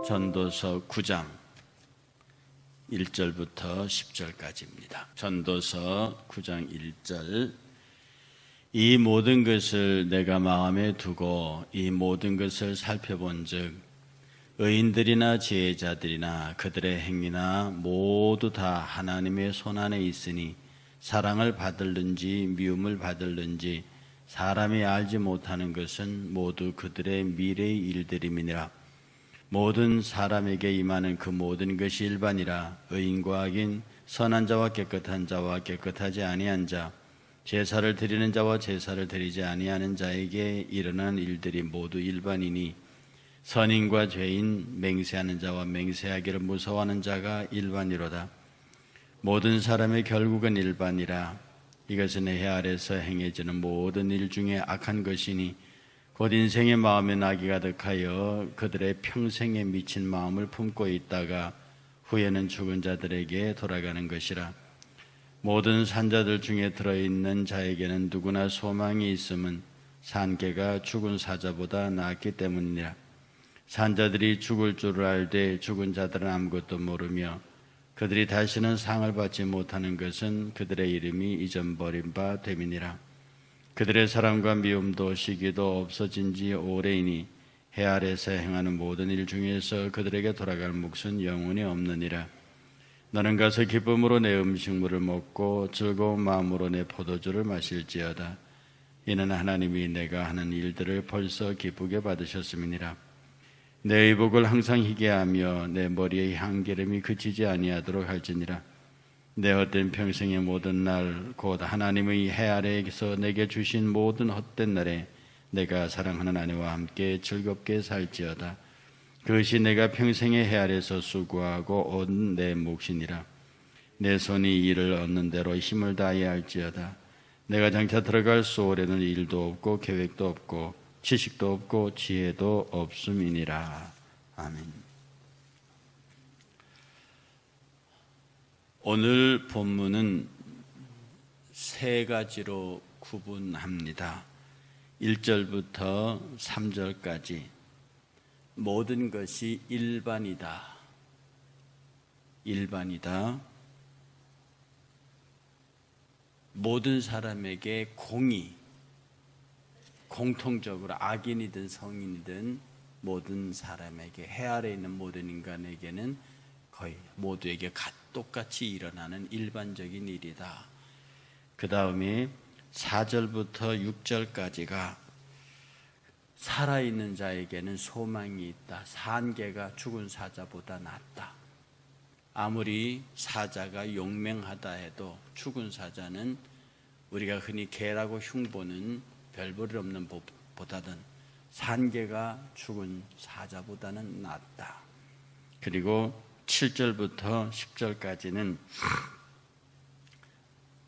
전도서 9장 1절부터 10절까지입니다. 전도서 9장 1절. 이 모든 것을 내가 마음에 두고 이 모든 것을 살펴본즉 의인들이나 지혜자들이나 그들의 행위나 모두 다 하나님의 손안에 있으니 사랑을 받을는지 미움을 받을는지 사람이 알지 못하는 것은 모두 그들의 미래의 일들임이니라. 모든 사람에게 임하는 그 모든 것이 일반이라. 의인과 악인, 선한 자와 깨끗한 자와 깨끗하지 아니한 자, 제사를 드리는 자와 제사를 드리지 아니하는 자에게 일어난 일들이 모두 일반이니 선인과 죄인, 맹세하는 자와 맹세하기를 무서워하는 자가 일반이로다. 모든 사람의 결국은 일반이라. 이것은 해 아래서 행해지는 모든 일 중에 악한 것이니 곧 인생의 마음에 낙이 가득하여 그들의 평생에 미친 마음을 품고 있다가 후에는 죽은 자들에게 돌아가는 것이라. 모든 산자들 중에 들어있는 자에게는 누구나 소망이 있음은 산개가 죽은 사자보다 낫기 때문이라. 산자들이 죽을 줄을 알되 죽은 자들은 아무것도 모르며 그들이 다시는 상을 받지 못하는 것은 그들의 이름이 잊어버린 바 됨이니라. 그들의 사랑과 미움도 시기도 없어진 지 오래이니 해 아래서 행하는 모든 일 중에서 그들에게 돌아갈 몫은 영원히 없느니라. 너는 가서 기쁨으로 내 음식물을 먹고 즐거운 마음으로 내 포도주를 마실지어다. 이는 하나님이 내가 하는 일들을 벌써 기쁘게 받으셨음이니라. 내 의복을 항상 희게 하며 내 머리의 향기름이 그치지 아니하도록 할지니라. 내 헛된 평생의 모든 날 곧 하나님의 해 아래에서 내게 주신 모든 헛된 날에 내가 사랑하는 아내와 함께 즐겁게 살지어다. 그것이 내가 평생의 해 아래에서 수고하고 얻은 내 몫이니라. 내 손이 이를 얻는 대로 힘을 다해야 할지어다. 내가 장차 들어갈 소홀에는 일도 없고 계획도 없고 지식도 없고 지혜도 없음이니라. 아멘. 오늘 본문은 세 가지로 구분합니다. 1절부터 3절까지 모든 것이 일반이다. 일반이다. 모든 사람에게 공통적으로 악인이든 성인이든 모든 사람에게 해 아래에 있는 모든 인간에게는 거의 모두에게 똑같이 일어나는 일반적인 일이다. 그 다음에 4절부터 6절까지가 살아있는 자에게는 소망이 있다. 산개가 죽은 사자보다 낫다. 아무리 사자가 용맹하다 해도 죽은 사자는 우리가 흔히 개라고 흉보는 별 볼 일 없는 보다는 산개가 죽은 사자보다는 낫다. 그리고 7절부터 10절까지는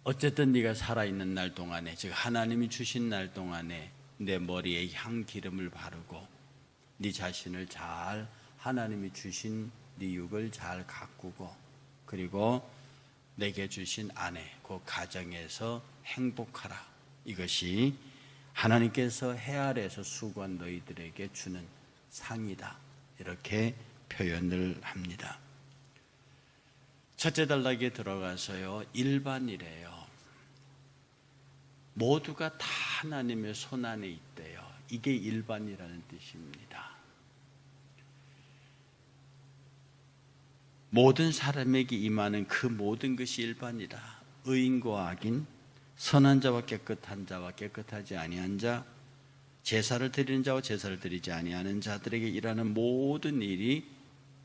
어쨌든 네가 살아있는 날 동안에, 즉 하나님이 주신 날 동안에 내 머리에 향 기름을 바르고 네 자신을 잘 하나님이 주신 네 육을 잘 가꾸고 그리고 내게 주신 아내, 그 가정에서 행복하라. 이것이 하나님께서 해 아래에서 수고한 너희들에게 주는 상이다. 이렇게 표현을 합니다. 첫째 단락에 들어가서요, 일반이래요. 모두가 다 하나님의 손안에 있대요. 이게 일반이라는 뜻입니다. 모든 사람에게 임하는 그 모든 것이 일반이다. 의인과 악인, 선한 자와 깨끗한 자와 깨끗하지 아니한 자, 제사를 드리는 자와 제사를 드리지 아니하는 자들에게 일하는 모든 일이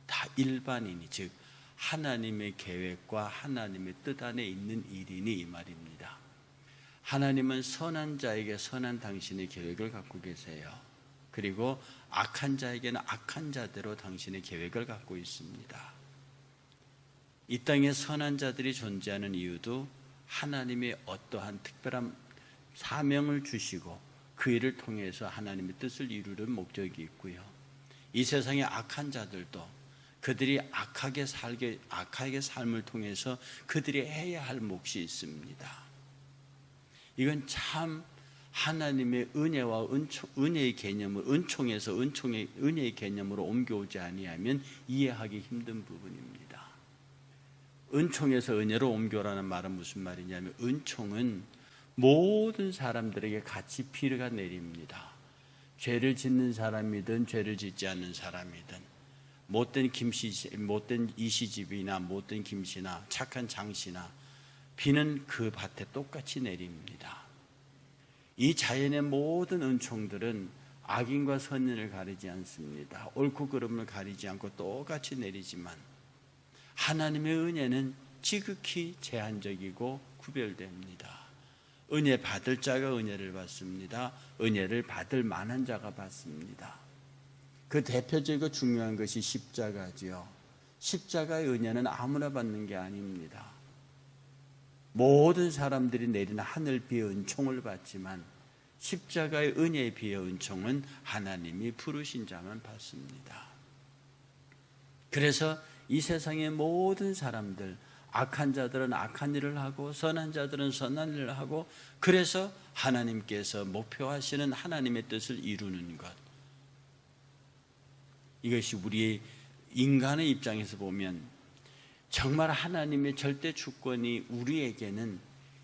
다 일반이니, 즉 하나님의 계획과 하나님의 뜻 안에 있는 일이니 이 말입니다. 하나님은 선한 자에게 선한 당신의 계획을 갖고 계세요. 그리고 악한 자에게는 악한 자대로 당신의 계획을 갖고 있습니다. 이 땅에 선한 자들이 존재하는 이유도 하나님의 어떠한 특별한 사명을 주시고 그 일을 통해서 하나님의 뜻을 이루는 목적이 있고요. 이 세상의 악한 자들도 그들이 악하게 삶을 통해서 그들이 해야 할 몫이 있습니다. 이건 참 하나님의 은혜와 은혜의 개념을 은총에서 은혜의 개념으로 옮겨오지 아니하면 이해하기 힘든 부분입니다. 은총에서 은혜로 옮겨라는 말은 무슨 말이냐면, 은총은 모든 사람들에게 같이 비가 내립니다. 죄를 짓는 사람이든 죄를 짓지 않는 사람이든, 못된 이시집이나 못된 김씨나 착한 장씨나, 비는 그 밭에 똑같이 내립니다. 이 자연의 모든 은총들은 악인과 선인을 가리지 않습니다. 옳고 그름을 가리지 않고 똑같이 내리지만, 하나님의 은혜는 지극히 제한적이고 구별됩니다. 은혜 받을 자가 은혜를 받습니다. 은혜를 받을 만한 자가 받습니다. 그 대표적이고 중요한 것이 십자가지요. 십자가의 은혜는 아무나 받는 게 아닙니다. 모든 사람들이 내리는 하늘 비의 은총을 받지만, 십자가의 은혜에 비의 은총은 하나님이 부르신 자만 받습니다. 그래서 이 세상의 모든 사람들, 악한 자들은 악한 일을 하고 선한 자들은 선한 일을 하고, 그래서 하나님께서 목표하시는 하나님의 뜻을 이루는 것, 이것이 우리의 인간의 입장에서 보면 정말 하나님의 절대 주권이 우리에게는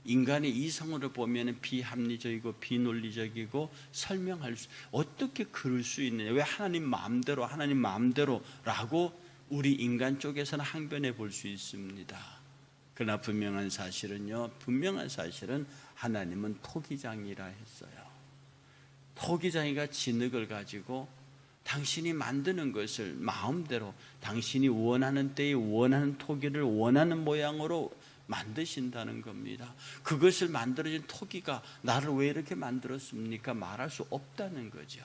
인간의 이성으로 보면 비합리적이고 비논리적이고 어떻게 그럴 수 있느냐, 왜 하나님 마음대로라고 우리 인간 쪽에서는 항변해 볼 수 있습니다. 그러나 분명한 사실은 하나님은 토기장이라 했어요. 토기장이가 진흙을 가지고 당신이 만드는 것을 마음대로 당신이 원하는 때에 원하는 토기를 원하는 모양으로 만드신다는 겁니다. 그것을 만들어진 토기가 나를 왜 이렇게 만들었습니까? 말할 수 없다는 거죠.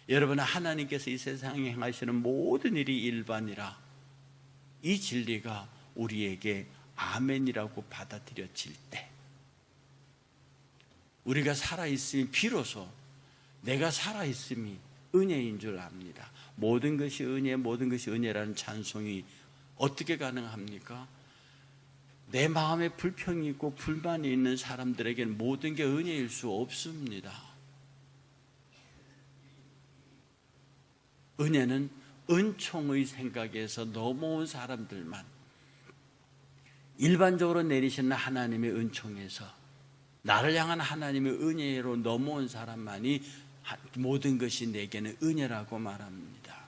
여러분, 하나님께서 이 세상에 행하시는 모든 일이 일반이라, 이 진리가 우리에게 아멘이라고 받아들여질 때, 우리가 살아있음이, 비로소 내가 살아있음이 은혜인 줄 압니다. 모든 것이 은혜, 모든 것이 은혜라는 찬송이 어떻게 가능합니까? 내 마음에 불평이 있고 불만이 있는 사람들에게는 모든 게 은혜일 수 없습니다. 은혜는 은총의 생각에서 넘어온 사람들만, 일반적으로 내리시는 하나님의 은총에서 나를 향한 하나님의 은혜로 넘어온 사람만이 모든 것이 내게는 은혜라고 말합니다.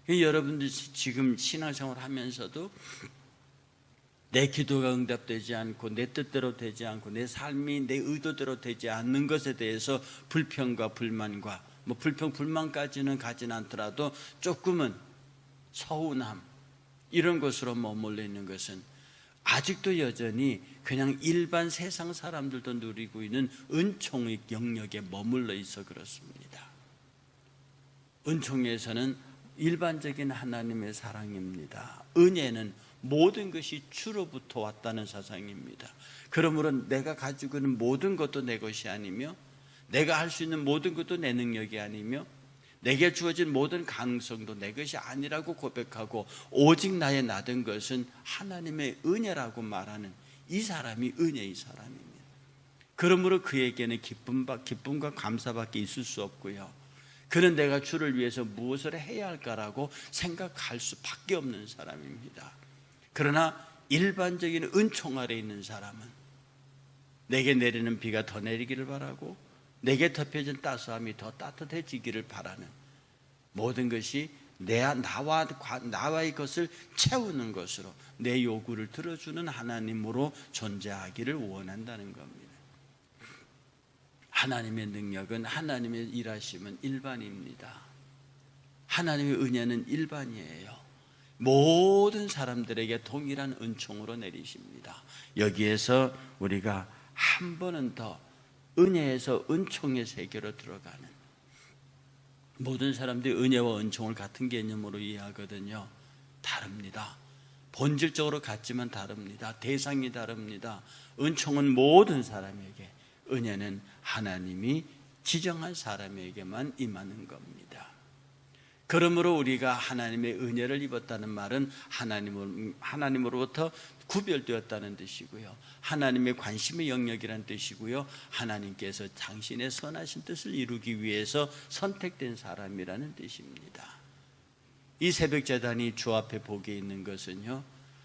여러분들 지금 신앙생활 하면서도 내 기도가 응답되지 않고 내 뜻대로 되지 않고 내 삶이 내 의도대로 되지 않는 것에 대해서 불평과 불만과, 불만까지는 가진 않더라도 조금은 서운함, 이런 것으로 머물러 있는 것은 아직도 여전히 그냥 일반 세상 사람들도 누리고 있는 은총의 영역에 머물러 있어 그렇습니다. 은총에서는 일반적인 하나님의 사랑입니다. 은혜는 모든 것이 주로부터 왔다는 사상입니다. 그러므로 내가 가지고 있는 모든 것도 내 것이 아니며, 내가 할 수 있는 모든 것도 내 능력이 아니며, 내게 주어진 모든 가능성도 내 것이 아니라고 고백하고 오직 나의 나된 것은 하나님의 은혜라고 말하는 이 사람이 은혜의 사람입니다. 그러므로 그에게는 기쁨과 감사밖에 있을 수 없고요, 그는 내가 주를 위해서 무엇을 해야 할까라고 생각할 수밖에 없는 사람입니다. 그러나 일반적인 은총 아래 있는 사람은 내게 내리는 비가 더 내리기를 바라고 내게 덮여진 따스함이 더 따뜻해지기를 바라는, 모든 것이 나와의 것을 채우는 것으로 내 요구를 들어주는 하나님으로 존재하기를 원한다는 겁니다. 하나님의 능력은, 하나님의 일하심은 일반입니다. 하나님의 은혜는 일반이에요. 모든 사람들에게 동일한 은총으로 내리십니다. 여기에서 우리가 한 번은 더 은혜에서 은총의 세계로 들어가는, 모든 사람들이 은혜와 은총을 같은 개념으로 이해하거든요. 다릅니다. 본질적으로 같지만 다릅니다. 대상이 다릅니다. 은총은 모든 사람에게, 은혜는 하나님이 지정한 사람에게만 임하는 겁니다. 그러므로 우리가 하나님의 은혜를 입었다는 말은 하나님으로부터 구별되었다는 뜻이고요. 하나님의 관심의 영역이라는 뜻이고요. 하나님께서 당신의 선하신 뜻을 이루기 위해서 선택된 사람이라는 뜻입니다. 이 새벽제단이 주 앞에 복에 있는 것은요,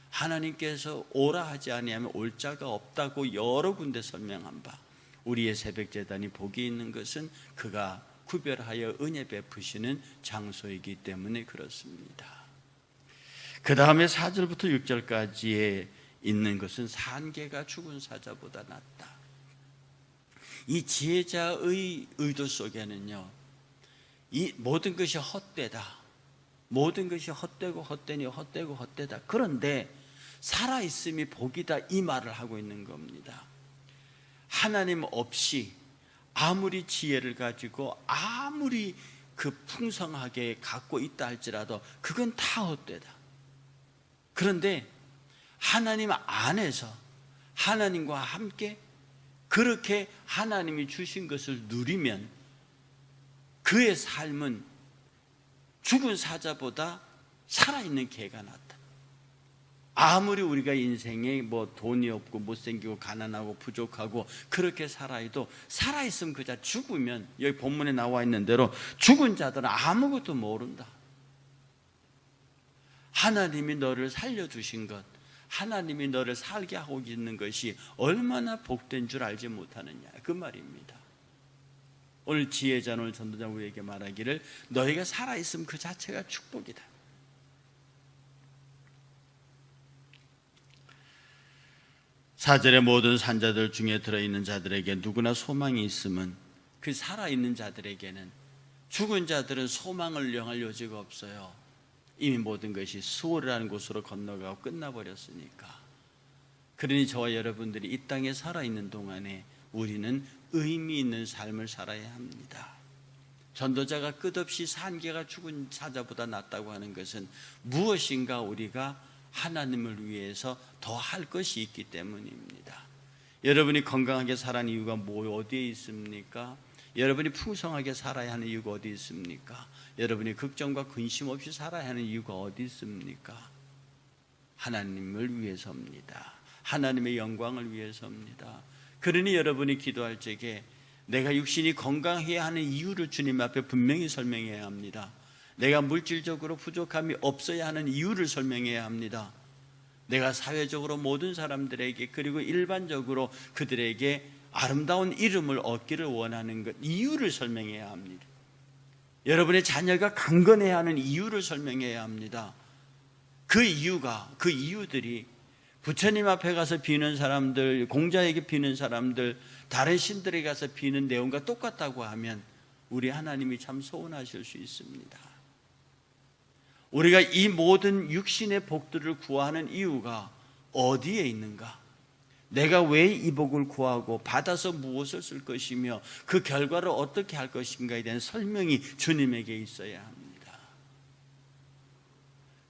하나님께서 오라 하지 아니하면 올 자가 없다고 여러 군데 설명한 바, 우리의 새벽제단이 복이 있는 것은 그가 구별하여 은혜 베푸시는 장소이기 때문에 그렇습니다. 그 다음에 4절부터 6절까지에 있는 것은 산개가 죽은 사자보다 낫다. 이 지혜자의 의도 속에는요, 이 모든 것이 헛되다, 모든 것이 헛되고 헛되니 헛되고 헛되다, 그런데 살아있음이 복이다, 이 말을 하고 있는 겁니다. 하나님 없이 아무리 지혜를 가지고 아무리 그 풍성하게 갖고 있다 할지라도 그건 다 헛되다. 그런데 하나님 안에서 하나님과 함께 그렇게 하나님이 주신 것을 누리면 그의 삶은 죽은 사자보다 살아있는 개가 낫다. 아무리 우리가 인생에 뭐 돈이 없고 못생기고 가난하고 부족하고 그렇게 살아도 살아있으면 그자 죽으면, 여기 본문에 나와 있는 대로 죽은 자들은 아무것도 모른다. 하나님이 너를 살려주신 것, 하나님이 너를 살게 하고 있는 것이 얼마나 복된 줄 알지 못하느냐, 그 말입니다. 오늘 지혜자, 오늘 전도자 우리에게 말하기를 너희가 살아있으면 그 자체가 축복이다. 사절의 모든 산자들 중에 들어있는 자들에게 누구나 소망이 있으면 그 살아있는 자들에게는, 죽은 자들은 소망을 영할 여지가 없어요. 이미 모든 것이 수월이라는 곳으로 건너가고 끝나버렸으니까. 그러니 저와 여러분들이 이 땅에 살아있는 동안에 우리는 의미 있는 삶을 살아야 합니다. 전도자가 끝없이 산개가 죽은 사자보다 낫다고 하는 것은 무엇인가 우리가 하나님을 위해서 더 할 것이 있기 때문입니다. 여러분이 건강하게 살아가는 이유가 어디에 있습니까? 여러분이 풍성하게 살아야 하는 이유가 어디 있습니까? 여러분이 걱정과 근심 없이 살아야 하는 이유가 어디 있습니까? 하나님을 위해서입니다. 하나님의 영광을 위해서입니다. 그러니 여러분이 기도할 적에 내가 육신이 건강해야 하는 이유를 주님 앞에 분명히 설명해야 합니다. 내가 물질적으로 부족함이 없어야 하는 이유를 설명해야 합니다. 내가 사회적으로 모든 사람들에게, 그리고 일반적으로 그들에게 아름다운 이름을 얻기를 원하는 것, 이유를 설명해야 합니다. 여러분의 자녀가 강건해야 하는 이유를 설명해야 합니다. 그 이유들이 부처님 앞에 가서 비는 사람들, 공자에게 비는 사람들, 다른 신들에게 가서 비는 내용과 똑같다고 하면 우리 하나님이 참 서운하실 수 있습니다. 우리가 이 모든 육신의 복들을 구하는 이유가 어디에 있는가? 내가 왜 이 복을 구하고 받아서 무엇을 쓸 것이며 그 결과를 어떻게 할 것인가에 대한 설명이 주님에게 있어야 합니다.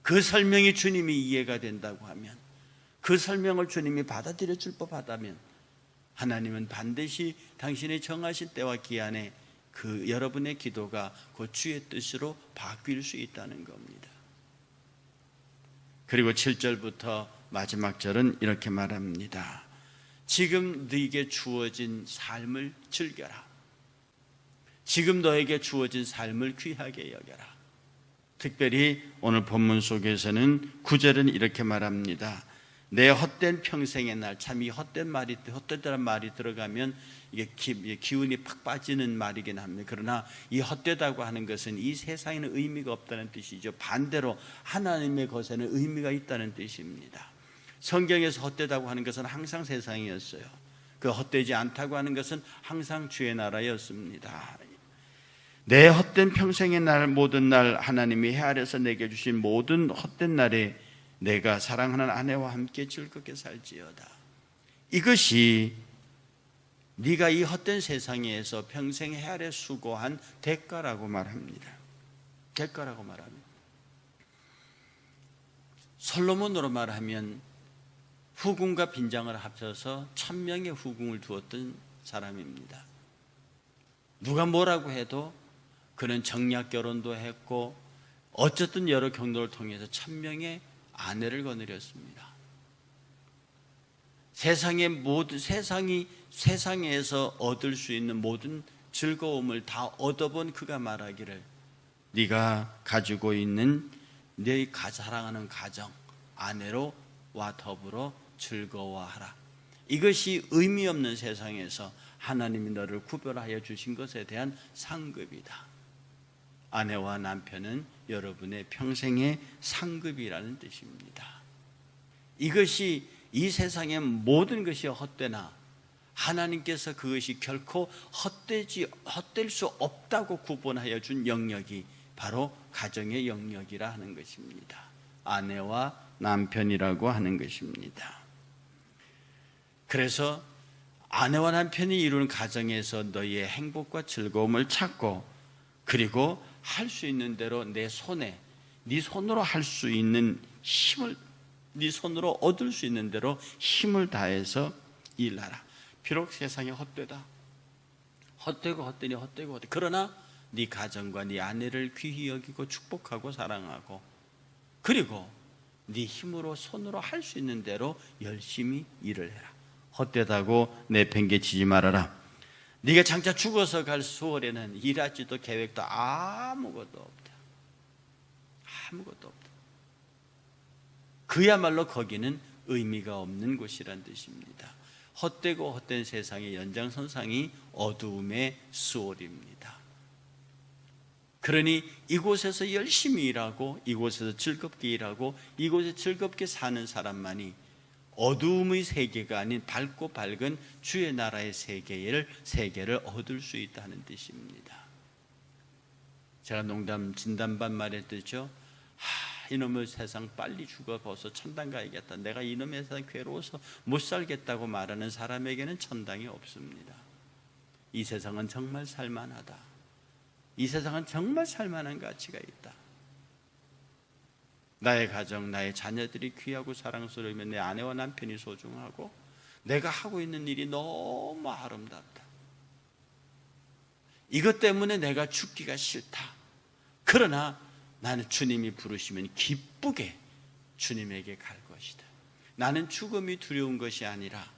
그 설명이 주님이 이해가 된다고 하면, 그 설명을 주님이 받아들여 줄 법하다면 하나님은 반드시 당신의 정하신 때와 기한에 그 여러분의 기도가 그 주의 뜻으로 바뀔 수 있다는 겁니다. 그리고 7절부터 마지막 절은 이렇게 말합니다. 지금 너에게 주어진 삶을 즐겨라. 지금 너에게 주어진 삶을 귀하게 여겨라. 특별히 오늘 본문 속에서는 9절은 이렇게 말합니다. 내 헛된 평생의 날, 참 이 헛되다는 말이 들어가면 이게 기운이 팍 빠지는 말이긴 합니다. 그러나 이 헛되다고 하는 것은 이 세상에는 의미가 없다는 뜻이죠. 반대로 하나님의 것에는 의미가 있다는 뜻입니다. 성경에서 헛되다고 하는 것은 항상 세상이었어요. 그 헛되지 않다고 하는 것은 항상 주의 나라였습니다. 내 헛된 평생의 날, 모든 날 하나님이 헤아려서 내게 주신 모든 헛된 날에 내가 사랑하는 아내와 함께 즐겁게 살지어다. 이것이 네가 이 헛된 세상에서 평생 헤아려 수고한 대가라고 말합니다. 대가라고 말합니다. 솔로몬으로 말하면 후궁과 빈장을 합쳐서 1000명의 후궁을 두었던 사람입니다. 누가 뭐라고 해도 그는 정략 결혼도 했고 어쨌든 여러 경로를 통해서 1000명의 아내를 거느렸습니다. 세상에서 얻을 수 있는 모든 즐거움을 다 얻어본 그가 말하기를 네가 가지고 있는 네 사랑하는 가정, 아내로와 더불어 즐거워하라. 이것이 의미 없는 세상에서 하나님이 너를 구별하여 주신 것에 대한 상급이다. 아내와 남편은 여러분의 평생의 상급이라는 뜻입니다. 이것이 이 세상의 모든 것이 헛되나 하나님께서 그것이 결코 헛될 수 없다고 구분하여 준 영역이 바로 가정의 영역이라 하는 것입니다. 아내와 남편이라고 하는 것입니다. 그래서 아내와 남편이 이루는 가정에서 너희의 행복과 즐거움을 찾고, 그리고 할 수 있는 대로 네 손으로 할 수 있는 힘을, 네 손으로 얻을 수 있는 대로 힘을 다해서 일하라. 비록 세상이 헛되다, 헛되고 그러나 네 가정과 네 아내를 귀히 여기고 축복하고 사랑하고, 그리고 네 힘으로 손으로 할 수 있는 대로 열심히 일을 해라. 헛되다고 내팽개치지 말아라. 네가 장차 죽어서 갈 수월에는 일하지도 계획도 아무것도 없다. 그야말로 거기는 의미가 없는 곳이란 뜻입니다. 헛되고 헛된 세상의 연장선상이 어두움의 수월입니다. 그러니 이곳에서 열심히 일하고, 이곳에서 즐겁게 일하고, 이곳에 즐겁게 사는 사람만이 어두움의 세계가 아닌 밝고 밝은 주의 나라의 세계를 얻을 수 있다는 뜻입니다. 제가 진담반 말했듯죠. 이놈의 세상 빨리 죽어버서 천당 가야겠다, 내가 이놈의 세상 괴로워서 못 살겠다고 말하는 사람에게는 천당이 없습니다. 이 세상은 정말 살만하다. 이 세상은 정말 살만한 가치가 있다. 나의 가정, 나의 자녀들이 귀하고 사랑스러우면 내 아내와 남편이 소중하고, 내가 하고 있는 일이 너무 아름답다. 이것 때문에 내가 죽기가 싫다. 그러나 나는 주님이 부르시면 기쁘게 주님에게 갈 것이다. 나는 죽음이 두려운 것이 아니라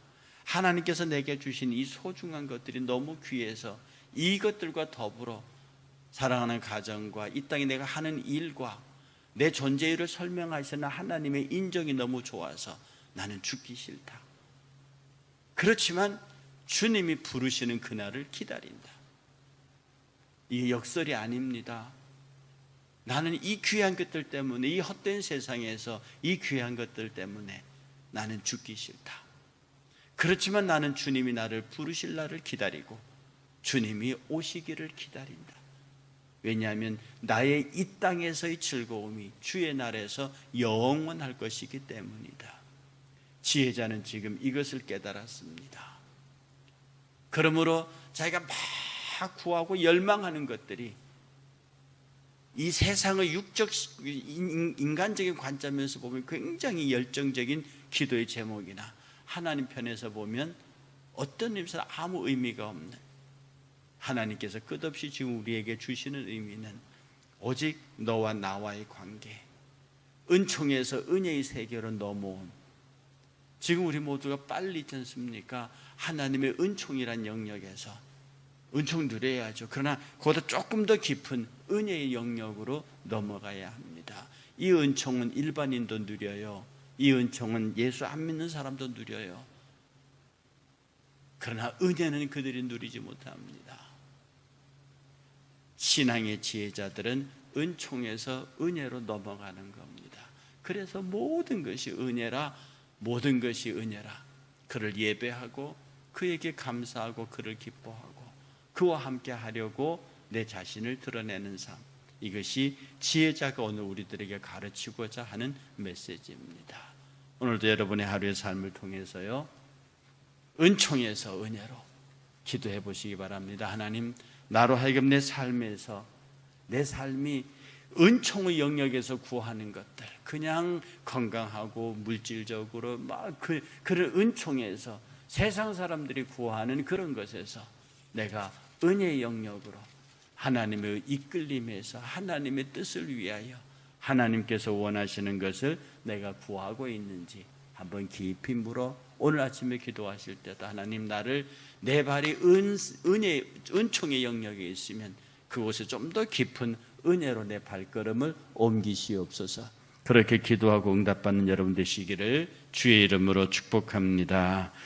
하나님께서 내게 주신 이 소중한 것들이 너무 귀해서 이것들과 더불어 사랑하는 가정과 이 땅에 내가 하는 일과 내 존재를 설명하시는 하나님의 인정이 너무 좋아서 나는 죽기 싫다. 그렇지만 주님이 부르시는 그날을 기다린다. 이게 역설이 아닙니다. 나는 이 귀한 것들 때문에, 이 헛된 세상에서 이 귀한 것들 때문에 나는 죽기 싫다. 그렇지만 나는 주님이 나를 부르실 날을 기다리고 주님이 오시기를 기다린다. 왜냐하면 나의 이 땅에서의 즐거움이 주의 날에서 영원할 것이기 때문이다. 지혜자는 지금 이것을 깨달았습니다. 그러므로 자기가 막 구하고 열망하는 것들이 이 세상의 인간적인 관점에서 보면 굉장히 열정적인 기도의 제목이나 하나님 편에서 보면 어떤 의미에서 아무 의미가 없는, 하나님께서 끝없이 지금 우리에게 주시는 의미는 오직 너와 나와의 관계, 은총에서 은혜의 세계로 넘어온, 지금 우리 모두가 빨리 있지 않습니까? 하나님의 은총이란 영역에서 은총 누려야죠. 그러나 그보다 조금 더 깊은 은혜의 영역으로 넘어가야 합니다. 이 은총은 일반인도 누려요. 이 은총은 예수 안 믿는 사람도 누려요. 그러나 은혜는 그들이 누리지 못합니다. 신앙의 지혜자들은 은총에서 은혜로 넘어가는 겁니다. 그래서 모든 것이 은혜라, 모든 것이 은혜라. 그를 예배하고 그에게 감사하고 그를 기뻐하고 그와 함께 하려고 내 자신을 드러내는 삶, 이것이 지혜자가 오늘 우리들에게 가르치고자 하는 메시지입니다. 오늘도 여러분의 하루의 삶을 통해서요, 은총에서 은혜로 기도해 보시기 바랍니다. 하나님, 나로 하여금 내 삶에서, 내 삶이 은총의 영역에서 구하는 것들, 그냥 건강하고 물질적으로 그런 은총에서 세상 사람들이 구하는 그런 것에서 내가 은혜의 영역으로 하나님의 이끌림에서 하나님의 뜻을 위하여 하나님께서 원하시는 것을 내가 구하고 있는지 한번 깊이 물어 오늘 아침에 기도하실 때도 하나님 나를 내 발이 은총의 영역에 있으면 그곳에 좀 더 깊은 은혜로 내 발걸음을 옮기시옵소서. 그렇게 기도하고 응답받는 여러분 되시기를 주의 이름으로 축복합니다.